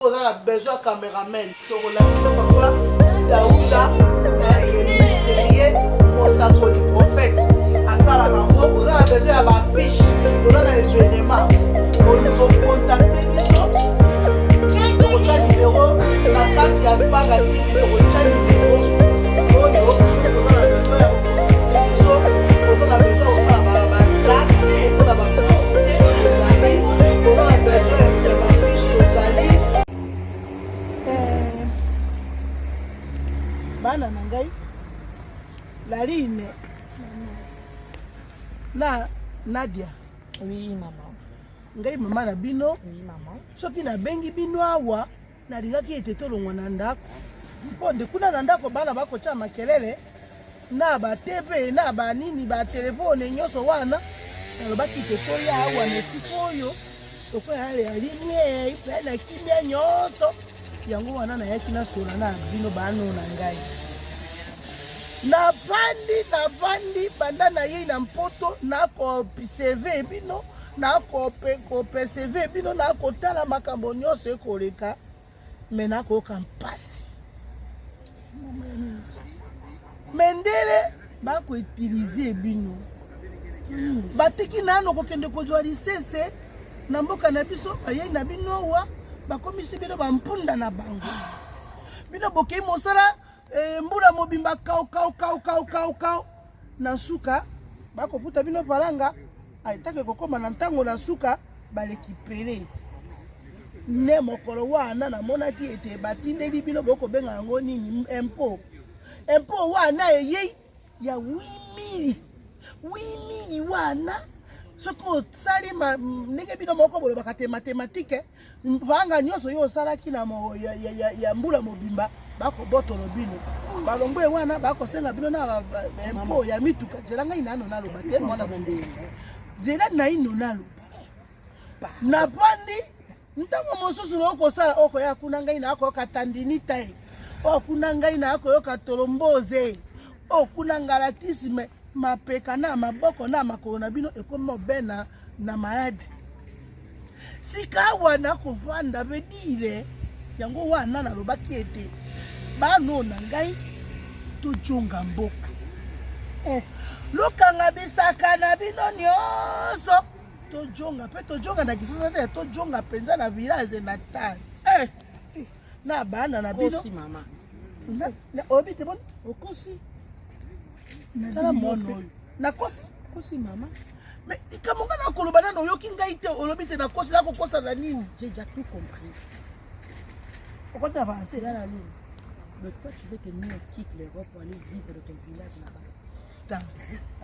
On a besoin de caméraman. Donc on a besoin de Daouda, mystérieux, Monsako du prophète. À ça, on a besoin d'affiches. On a des événements. On peut contacter les autres. On a le numéro. La carte, il y a spaghetti. On a le numéro. On a besoin. On a besoin de ça. On a publicité. On a besoin d'affiches. Bana nangai la ligne na Nadia. Oui maman. Ngai mama na bino. Oui maman. Soki na bengi bino awa na lingaki ete tolongwa na ndako. Mponde kuna na ndako bana bakocha makelele na ba TV na ba nini ba telefone nyoso wana. Nalobaki te koya awa na sikoyo. Toko ya ligne ipe na kimia nyoso. Yango wana na yaki na sola na bino bano na ngai. Na bandi banda na ye na mpoto na ko CV bino na ko perceve bino na ko tala makambo nyonso ekoleka me na ko kampasi. Mendele ba ko utiliser bino. Batiki nano ko kende ko jwa lisese na mboka na biso aye na bino wa bakomisi bino bampunda na bango. Bino bokei mosala mbula mobimba kau na suka bakoputa bino paranga aitake kokoma na ntango na suka balekipere ne mokolo wana na monaki ete batindeli bino bokobenga yango nini impôt wana eyei ya 8 000 wana soko sali ndenge bino moko bolo bakate mathématique mpanga nyonso yo salaki na ya mbula mobimba bako botolo bino balongwe wana bako senga bino na impôt ya mituka zela ngai nano naloba te mwana bonde zela na ino naloba na pandi ntango mosusu loko sala oko ya kuna ngai na ako katandini tai okuna ngai na ako yo katolomboze okuna ngalatisme mapeka na maboko na makolo na bino ekomo bena na malade sika wana kovanda bedile yango wana nalobaki ete bano na ngai tojonga mboka lokanga bisaka na bino nyonso tojonga pe tojonga na kisasa te tojonga penza na village natal na bana na bino kosi mama na obite bon okosi na mono na kosi mama mais ikamonga na koloba na yoki ngai te olobite na kosi na kokosa na nini j'ai déjà tout compris pourquoi tu avances là la ligne mais toi tu veux que nous on quitte l'Europe pour aller vivre dans ton village là-bas.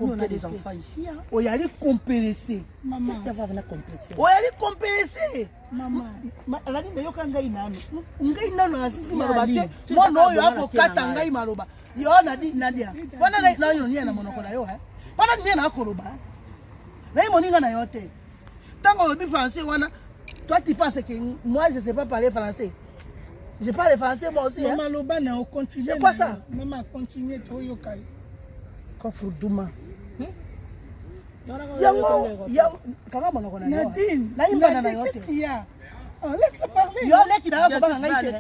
Nous on a des enfants ici hein. On y allait compéresser. Maman. Qu'est-ce qu'il va venir complexer? On y allait compéresser. Maman. La ligne yoka ngai nano. Ngai nano na sisi maroba te. Moi no yo ako kata ngai maroba. Yo na di Nadia. Wana na yo ni na monoko na yo hein. Wana ni na akoloba. Na yo moninga na yo te. Tango lobi français wana. Toi tu penses que moi je sais pas parler français. Je parle français moi aussi. Maman loba na continue. C'est quoi ça? Maman continue to yokai. Kofru duma. Yango kanga monoko na yo. Nadine. Na imba na yo te. Qu'est-ce qu'il y a? Oh, laisse-le parler. Yo leki na ko banga ngai te.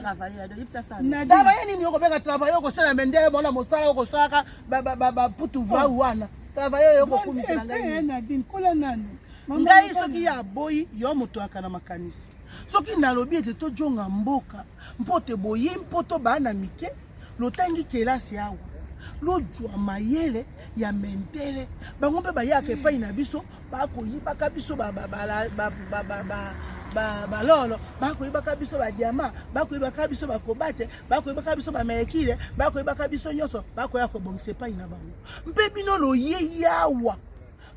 Nadine. Travailler nini yoko benga travailler ko sala mendele mona mosala ko saka ba putu va wana. Travailler yoko kumisa ngai. Nadine kola nani? Ngai soki ya boyi yo moto akana makanisi. Soki nalobi ete tojonga mboka mpote boyi mpoto bana mike lotangi kelasi awa lojwa mayele ya mentele bango mpe bayaka epai na biso bakoyibaka biso balolo bakoyibaka biso badiama bakoyibaka biso bakobate bakoyibaka biso bamelekile bakoyibaka biso nyonso bakoya kobongisa epai na bango mpe bino loye yawa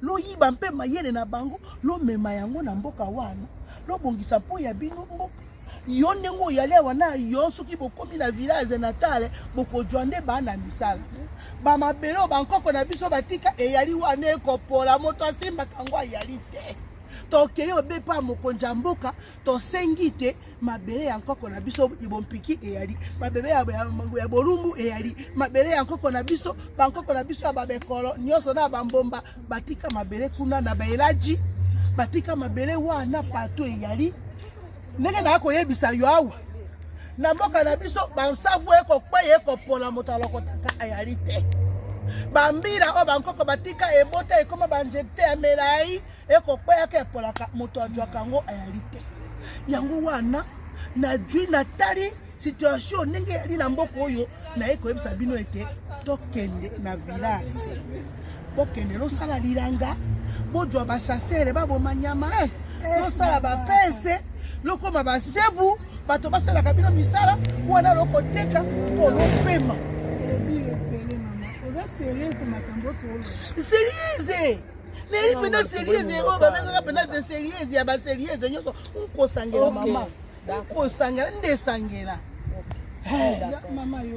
loyiba mpe mayele na bango lomema yango na mboka wana lobongisa mpo ya bino mboka yo ndengo yale wana yo soki bokomi na village natale bokozwa nde bana misala bamabelo bankoko na biso batika eyali wana ekopola moto asimbaka ngo ayali te tokeyi obepa mokonzi ya mboka tosengi te mabele ya nkoko na biso ibompiki eyali mabele ya bolumbu eyali mabele ya nkoko na biso bankoko na biso ya babekolo nyonso na bambomba batika mabele kuna na baelaji batika mabele wana pato eyali ndenge na koyebisa yo awa na mboka na biso bansavu ekokweya ekopola moto alokotaka ayali te bambira oyo bankoko batika ebota ekoma banjete ya melai ekokweyaka epolaka moto ajwaka yango ayali te yango wana na jwi natali situation ndenge yali na mboka oyo naye koyebisa bino ete tokende na village bokende losala lilanga bojwa basasere baboma nyama losala bapese lokoma basebu bato basalaka bino misala wana lokoteka mpo lopema sérieuse neli pena sérieuse oyo babengaka pena de sérieuse ya basérieuse nyonso nkosangela mama nkosangela ndesangela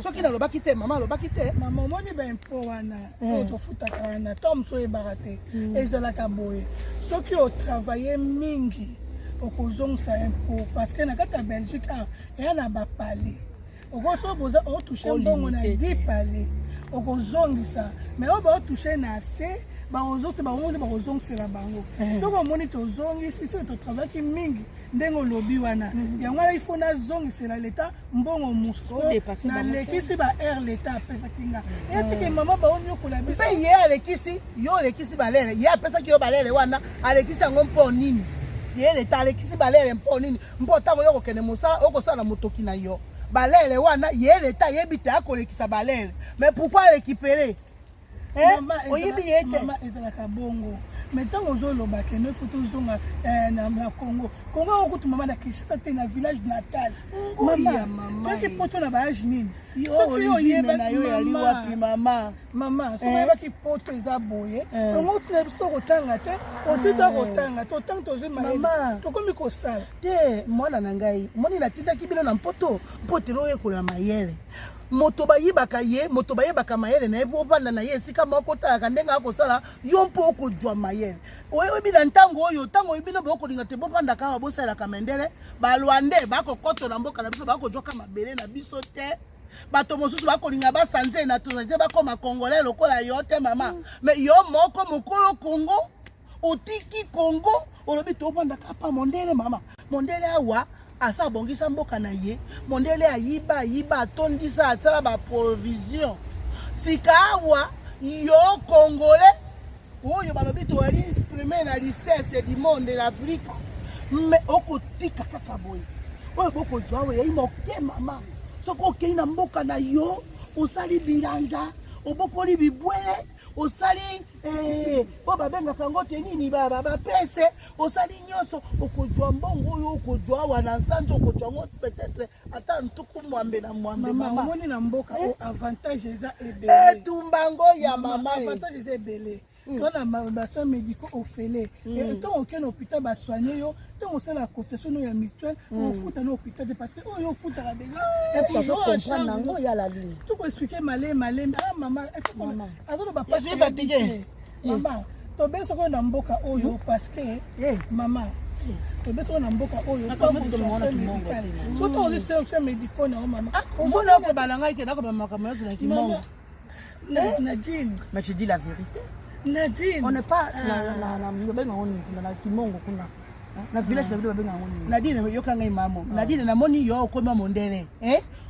soki nalobaki te mama alobaki te mama omoni baimpo wana oyo tofutaka wana to mosu oyebaka te ezalaka boye soki otravaille mingi okozongisa impo parce que na kati ya Belgique eya na bapale okosoboza otouche mbongo na 10 pale okozongisa mais oyo baotouche na se bakozongisa bango bakozongisela bango soki omoni tozongisi soki totravaillaki mingi ndenge olobi wana yango wana ifo nazongisela leta mbongo mosusu nalekisi baare leta apesaki nga eyatiki mama baonyokola biso mpe ye alekisi yo olekisi balere ye apesaki yo balere wana alekisi yango mpo nini ye leta alekisi balere mpo nini mpo ntango yo kokende mosala okosala motoki na yo balere wana ye leta yebi te akolekisa balere mais pourquoi récupérer oyebi ye te mama ezalaka bongo mais ntango ozoloba kende fo tozonga na Congo okutu mama na Kinshasa te na village natal mama toki poto na baage nini soki oyeba na yo yali wapi mama soki oyebaki poto eza boye ongo tina biso tokotanga te otita kotanga totanga tozwi mayele tokomi kosala te mwana na ngai moni natindaki bino na mpoto telo oyekola mayele moto bayibaka ye moto bayebaka mayele na ye po opanda na ye esika moko talaka ndenge akosala yo mpo okozwa mayele oyebi na ntango oyo ntango bino bokolinga te bopandaka awa bosalelaka mendele balwande bakokotola mboka na biso bakozwaka mabele na biso te bato mosusu bakolinga basanze na tonalité bakoma congolais lokola yo te mama mais yo moko mokolo Congo otiki Congo olobi topandaka pa mondele mama mondele awa asa bongisa mboka na ye mondele ayiba atondisa atala ba provision sika awa yo congolais oyo balobi to ali premier na richesse du monde l'Afrique mais okotika kaka boye oyo boko jwawe yayi moke mama soko okei na mboka na yo osali bilanga obokoli bibwele osali po babengaka ngo te nini bapese osali nyonso okozwa mbongo oyo okozwa wana nsanzo okozwa ngo peut-être ata ntuku mwambe na mwambe mama omoni na mboka o avantage eza ebele etumbango ya mama avantage eza ebele tona basoins médicaux ofele ntango okende hôpital basoigne yo ntango osala la cotisation ya mutuelle ofuta na hôpital te parce que oyo ofutaka déjà nango ya la ligne tokoexplike malema mama azoloba pasfatigué mama tobe soko na mboka oyo parce que mama tobe soko na mboka oyo soki ozi service médicaux na yo mama omona okobala ngai ke nakobamaka moyoso na kimongo Nadine mais je dis la vérité Nadine on n'est pas na kimongo kuna na village na bido babenga ngoni Nadine yoka ngai mamo Nadine namoni yo okoma mondele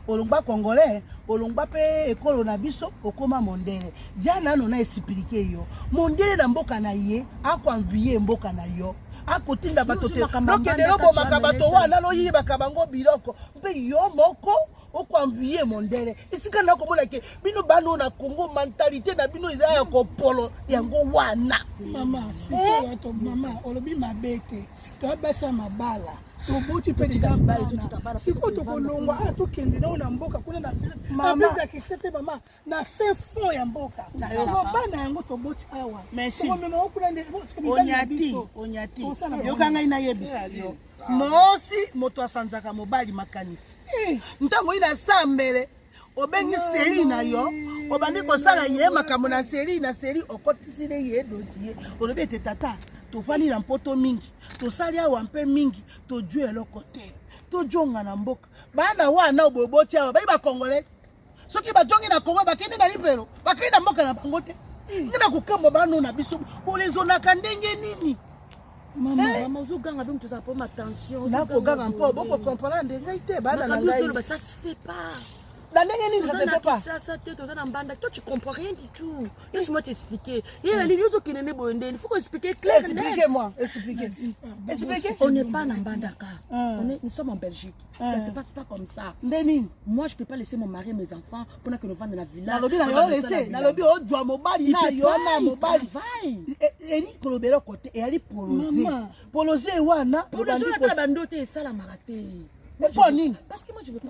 olongba congolais olongba pe ekolo na biso okoma mondele dia nano na expliquer yo mondele na mboka na ye akwamvier mboka na yo akotinda bato te lokende lobomaka bato wana loyibaka bango biloko mpe yo moko okwamvier mondele esika na komona ke bino bano na Congo mentalité na bino eza ya kopolo yango wana mama siko to mama olobi mabete to basa mabala toboti pe ditambala siko to kolongwa tokende na mboka kuna na mama za kisete mama na fait fond ya mboka bana yango toboti awa merci komema okuna nde onyati yoka ngai na yebisa yo mosi moto asanzaka mobali makanisi ntango ina sambele obengi seri na yo obandi kosala ye makambo na seri okotisile ye dossier olobi ete tata tofani na mpoto mingi tosali awa mpe mingi tojue eloko te tojonga na mboka bana wana oboboti awa bayi bakongole soki bajongi na Kongo bakende na lipelo bakende na mboka na bango te ngina kokamba bano na biso bolezonaka ndenge nini Maman, vous avez besoin de prendre attention. Na ko ganga mpo boko comprendre ngai te bana na ngai. Ça se fait pas. Ça se fait pas. Toi, tu comprends rien du tout. Laisse-moi t'expliquer. Il faut qu'on explique clair. Expliquez-moi. Expliquez. On n'est pas en Bandaka. Nous sommes en Belgique. Ça ne se passe pas comme ça. Moi, je ne peux pas laisser mon mari et mes enfants pendant que nous vendons dans la villa. Parce que moi je veux pas.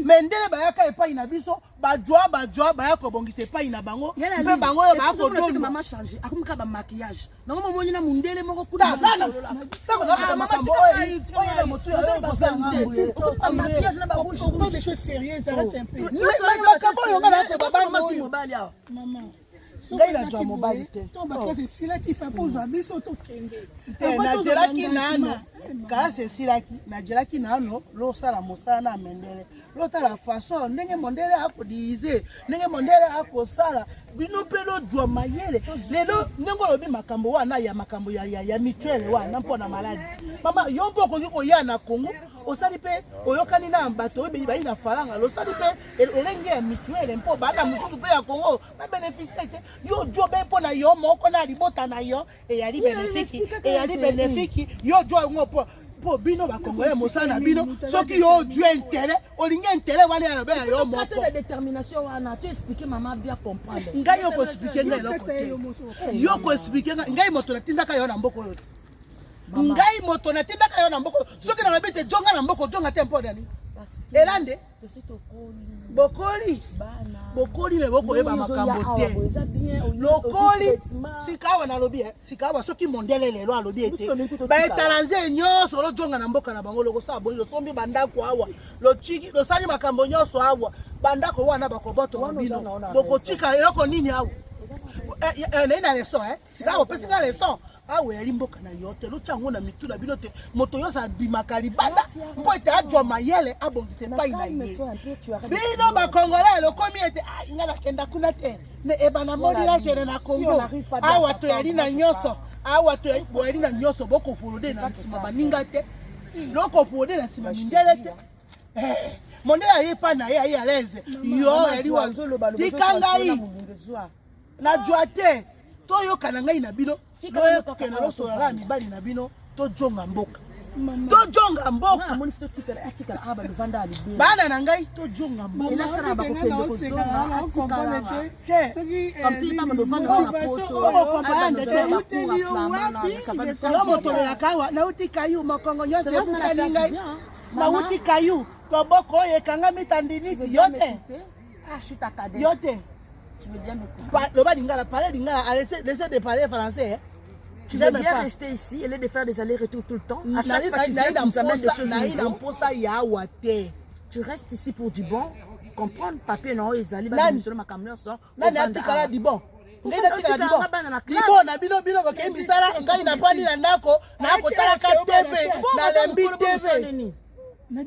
Mendele bayaka epai na biso bajwa bayako bongisa epai na bango mpe bango yo bayako dondo maman changer akumika ba maquillage na mama moni na mundele moko kuna makambo oyo motu yo maquillage na ba rouge rouge des choses sérieuses arrête un peu makambo yo ngala ko babano mobali ya maman ngai na jwa mobali te to bakati silaki fa poza biso to kende na jelaki nano kasi silaki na jelaki nano lo sala mosala na mendele lo tala façon ndenge mondele akodize ndenge mondele akosala bino pe lo jwa mayele lelo ndenge lobi makambo wana ya makambo ya mutuelle wana mpona maladi mama yo mpo koki koya na Congo osali pe oyokani na bato oyo bali na faranga lo sali pe elenge ya mutuelle mpo bana mususu pe ya Congo ba bénéficier te yo jo be mpo na yo moko na libota na yo e yali bénéfique yo jo ngo po bino ba Congolais mosana bino soki yo jo intérêt olinga intérêt wana ya be yo moko la détermination wana tu expliquer maman bien comprendre ngai yo ko expliquer ngai loko te yo ko expliquer ngai moto na tindaka yo na mboko yo ngai moto na tindaka yo na mboko soki na lobete jonga na mboko jonga te mpo dani elande bokoli le boko eba makambo te lokoli sikawa na lobi sikawa soki mondele lelo alobi ete ba etalanze nyonso lo jonga na mboka na bango loko sa boni lo sombi bandako awa lo chiki lo sali makambo nyonso awa bandako wana bakoboto bino boko chika eloko nini awa na leso sikawa pesi nga leso awe yali mboka na yote lo chango na mitula bino te moto yo sa bimakali banda mpo ete ajwa mayele abongise pai na ye bino ba Congolais lo komi ete ingana kenda kuna te ne ebana modi la kene na Congo awa to yali na nyoso awa to yali na nyoso boko polode na sima baninga te loko polode na sima mindele te monde aye pa na ye aye aleze yo yali wa tikanga yi na joate to yo kana ngai na bino to kena lo sola mibali na bino to jonga mboka bana na ngai to jonga mboka ela sara ba ko kende ko zonga atikala te comme si pas me vendre na poto yo moto ya kawa na utika yu makongo nyose buka ni ngai na utika yu to boko ye kanga mitandiniti yote yote tu veux bien me le bas lingala parler lingala laisser de parler français. Tu veux bien rester ici et de faire des allers-retours tout le temps. À chaque fois tu viens dans des choses. Tu restes ici pour du bon. Comprendre papier non ils allaient ba sur ma caméra ça. Là natikala di bon. Ndena tikala di bon. Libo na bino ko kembi sala ngai na pandi na ndako na ko tala ka TV na lembi TV. Non,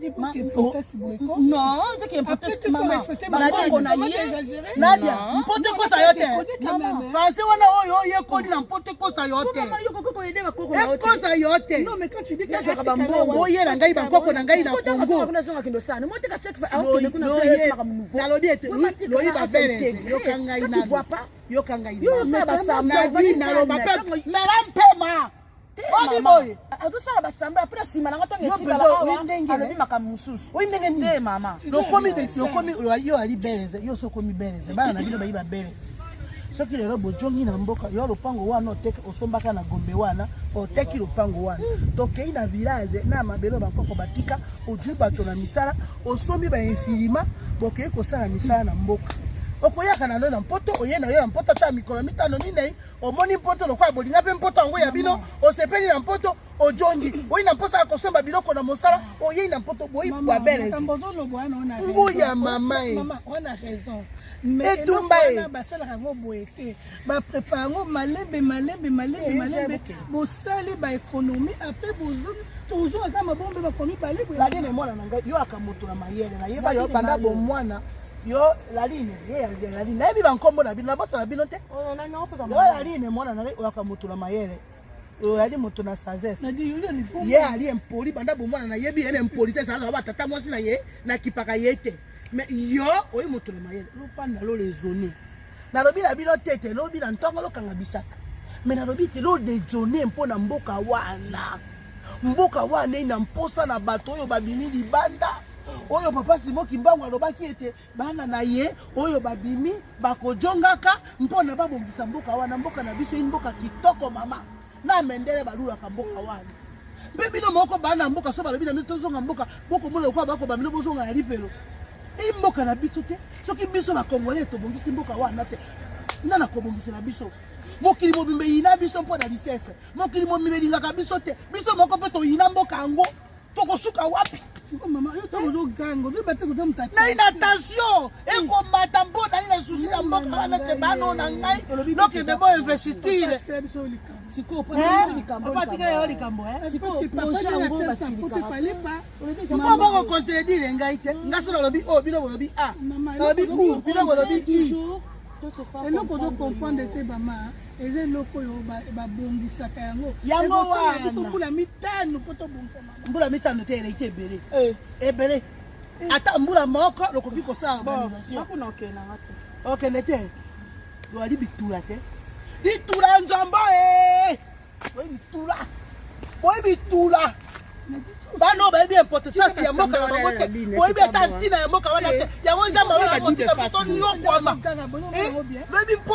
c'est qui est important. Nadia, mpote kosa yote. Français wana oyo yekoni na mpote kosa yote. Kosa yote. Non, mais quand tu dis que oye na ngai bakoko na ngai na Congo. Nalobi ete loyi ba bere yo kangai na. Tu vois pas? Yo kangai na. Yo ça ba samba. Na loba pe. Melampema. Odi boy. Adusala basamba après sima na ngoto ngetika la awa alobi makamususu. Oui ndenge te mama. Yokomi yo ali beleze, yo sokomi beleze. Bana na bino bayiba beleze. Soki lelo bojongi na mboka yo lopango wana oteke osombaka na Gombe wana oteki lopango wana. Tokei na village na mabelo bakoko batika ojui bato na misala osomi ba insilima bokei kosala misala na mboka. Okoyaka na na mpoto oyena yo mpoto ta mikolo mitano minei omoni mpoto lokwa bolinga pe mpoto ngo ya bino osepeli na mpoto ojongi oyina mposa kosomba biloko na mosala oyina mpoto boyi ba bere Kambozo lo bwana on a nguya mama maman on a raison etumba ye basalaka yango boye te baprépare yango malembe bosali baéconomie apres toujours ata mabombe bakomi balibwe ladine mwana na ngai yo akamotola mayele nayeba yo banda bomwana yo ladine ladine nayebi bankombo na bino nabosana bino te yo ladine mwana na ngai oyo akamotola mayele oyo yali moto na sagesse ye ali impoli banda bomwana nayebi ele impoli te ezalaka batata mwasi na ye nakipaka ye te mais yo oyi moto na mayele lopanda lo lesone nalobi na bino tete lobi na ntongo lokanga bisaka mais nalobi te lo dejone mpo na mboka wana ina mposa na bato oyo babimi libanda oyo papa Simon Kimbangu alobaki ete bana na ye oyo babimi bakojongaka mpo na babongisa mboka wana mboka na biso mboka kitoko mama na mendele balulaka mboka wana mpe bino moko bana mboka so balobi na bino tozonga mboka boko mona kwa bako bamino bozonga ya lipelo mboka na biso te soki biso bakongole tobongisi mboka wana te nana kobongisela biso mokili mobimbe yina biso mpo na lisese mokili mobimbe lingaka biso te biso moko mpe toyina mboka yango tokosuka wapi na ina attention ekomata mpo na ina susi na mboka wana te bano na ngai lokende bo investire opatika yo likambo siko boko contredire ngai te ngasi nalobi o bino bolobi a nalobi u bino bolobi i eloko tokomprendre te bama eza eloko oyo babongisaka yango wana mbula mitano mpo tobongisa mbula mitano te eleki ebele ata mbula moko lokoki kosala organisation okende te loali bitula te litula nzambo oyi bitula bano bayebi importance ya mboka na bango te oyebi ata ntina ya mboka wana te yango nzambe wana kotika biso nyokwama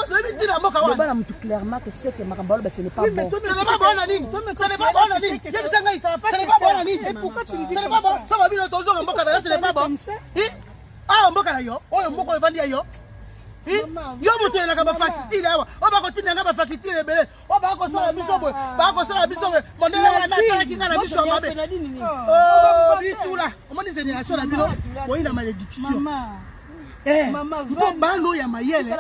loyebi ntina ya mboka wana mutu clairement que c'est que makambo aloba ce n'est pas bon ce n'est pas bon na nini ce n'est pas bon na nini yebisa ngai ce n'est pas bon na nini et pourquoi tu lui dis ce n'est pas bon ça va bino tozonga mboka na yo ce n'est pas bon awa mboka na yo oyo mboka evandi ya yo yo moto elaka bafakitile awa oyo bakotinanga bafakitile ebele oyo bakosala biso boye bakosala biso boye mondele wana atalaki nga na biso mabe bitula omoni génération na bino oyi na malédiction mpo bano ya mayele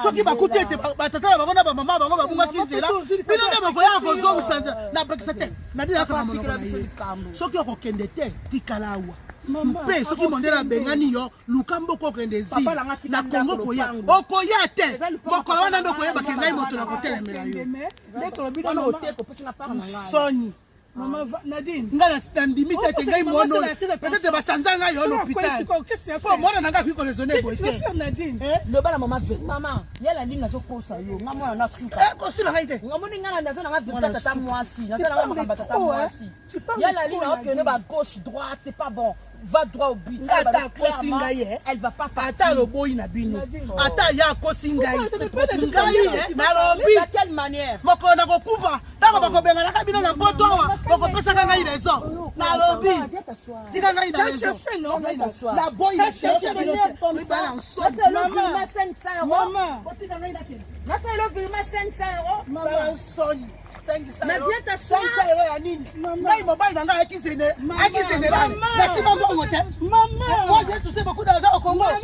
soki bakuti ete batata na bango na bamama bango babungaki nzela bino nde bakoyaka kozongisa nzela na bakisa te nadinaka soki okokende te tikala awa mpe soki mondele abengani yo luka mboka okende zi na kongo koya okoya te mokolo wana nde okoyebake ngai moto na kotelemela yo nsoni nga nandimi te ete ngai mwana oyo peut-être basanza ngai yo l'hôpital po mwana na ngai akoki kolesone boye te loba na mama veri mama yala lini nazokosa yo nga mwana nasuka kosila ngai te ngamoni nga nazo nanga veri tata mwasi nazo nanga makambo tata mwasi yala lini okende ba gauche droite c'est pas bon va droit au but elle va pas partir ata loboyi na bino ata ya akosi ngai nalobi de quelle manière mokolo na kokufa ntango bakobenganaka bino na poto awa bakopesaka ngai raison nalobi tika ngai na raison na boyi naibala nsoni ya nini ngai mobali na ngai akizenelani nasima mbongo te moi j'ai touché beaucoup d'argent au Congo na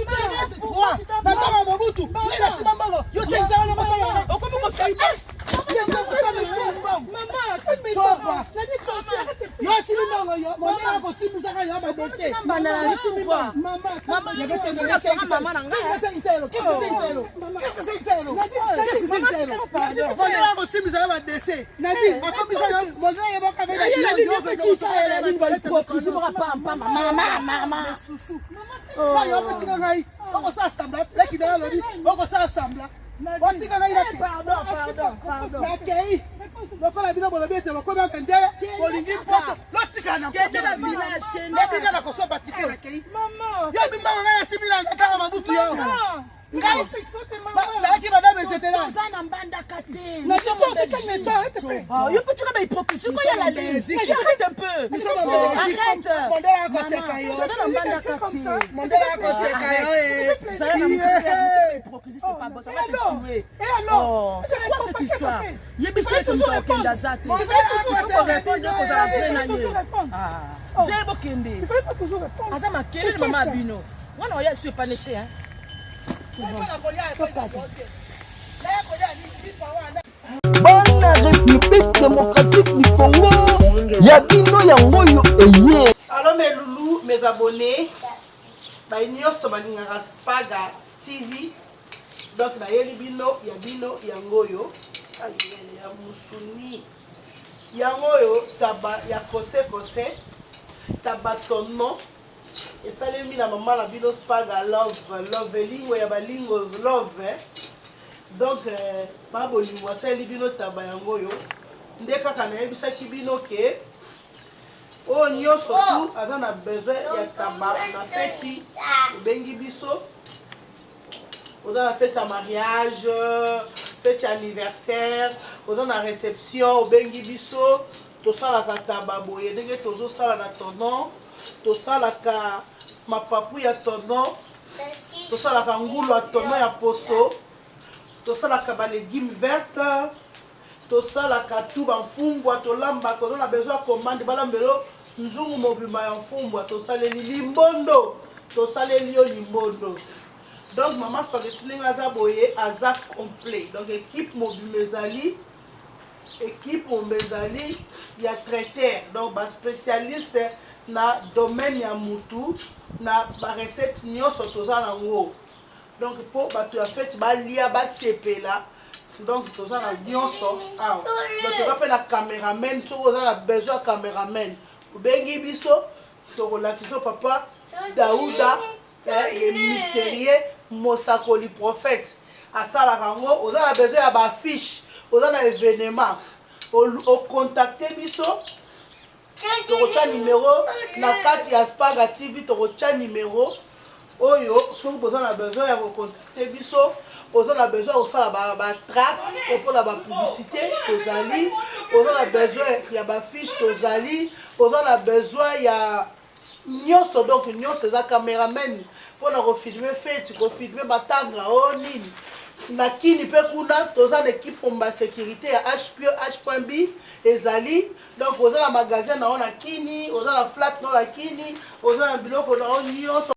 ntango mobutu ngai nasima mbongo yo sengisa yo simi mbongo yo mondela kosimisaka yo badese mondela kosimisaka badese akomisa yo mondela yeboka mesusu yo kotika ngai okosala sambla leki na alobi okosala sambla otika ngai nakei lokola bino bolobi ete bakomi akendele bolingi mpoto lotika na kosoba tike nakei yo bimbanga ngai nasimila nataka mabutu yo ngai nayaki madame ezetelani na mbandaka te yo peux tu comme hypocrisie quoi y a la lezi tu arrête un peu arrête mondela akoseka yo mondela akoseka yo hypocrisie c'est pas bon ça va te tuer oh c'est quoi cette histoire yebisa que nous okenda zate j'ai bokende asa makele mama bino wana oya sur panete hein Bana République démocratique du Congo. Yabino yangoyo eye. Alors mes loulous, mes abonnés, bah nyonso balingaka Spaga TV. Donc na yeli bino yangoyo. Ayele ya musuni. Yangoyo taba ya kose taba tono. Et ça les mis la maman la bino Spaga love lingo ya balingo love. Donc pas bolingo ça les bino taba yangoyo. Nde kaka na yebisa kibino ke o nyonso tu aza na besoin ya taba na feti bengi biso oza na fete ya mariage fete ya anniversaire oza na réception obengi biso tosalaka taba boye ndenge tozosala na tonon tosalaka mapapu ya tonon tosalaka ngulu ya tonon ya poso tosalaka balégume verte tosalaka tu bamfumbwa tolambaka oza na besoin ya commande balambelo nzungu mobima ya mfumbwa tosaleli limbondo tosaleli yo limbondo. Donc maman spaghetti ndenge aza boye aza complet. Donc équipe mobima ezali équipe mobima ezali ya traiteur donc ba spécialiste na domaine ya mutu na ba recette nyonso toza nango. Donc po bato ya fête balia basepela donc toza na nyonso awa donc toza mpe na cameraman soki oza na besoin ya cameraman obengi biso tokolakisa papa Daouda le mystérieux Mosakoli prophète asalaka yango oza na besoin ya baaffiche oza na événement ocontacte biso tokotya numéro na kati ya Spaga TV tokotya numéro oyo soki boza na besoin ya kocontacte biso oza na besoin kosala batrack mpona bapublicité tozali oza na besoin ya bafiche tozali oza na besoin ya nyonso donc nyonso eza cameraman mpona kofilme feti kofilme batanga o nini na kini mpe kuna toza na équipe omba sécurité ya H.B ezali donc oza na magasin na o na kini oza na flat no na kini oza na biloko na o nyonso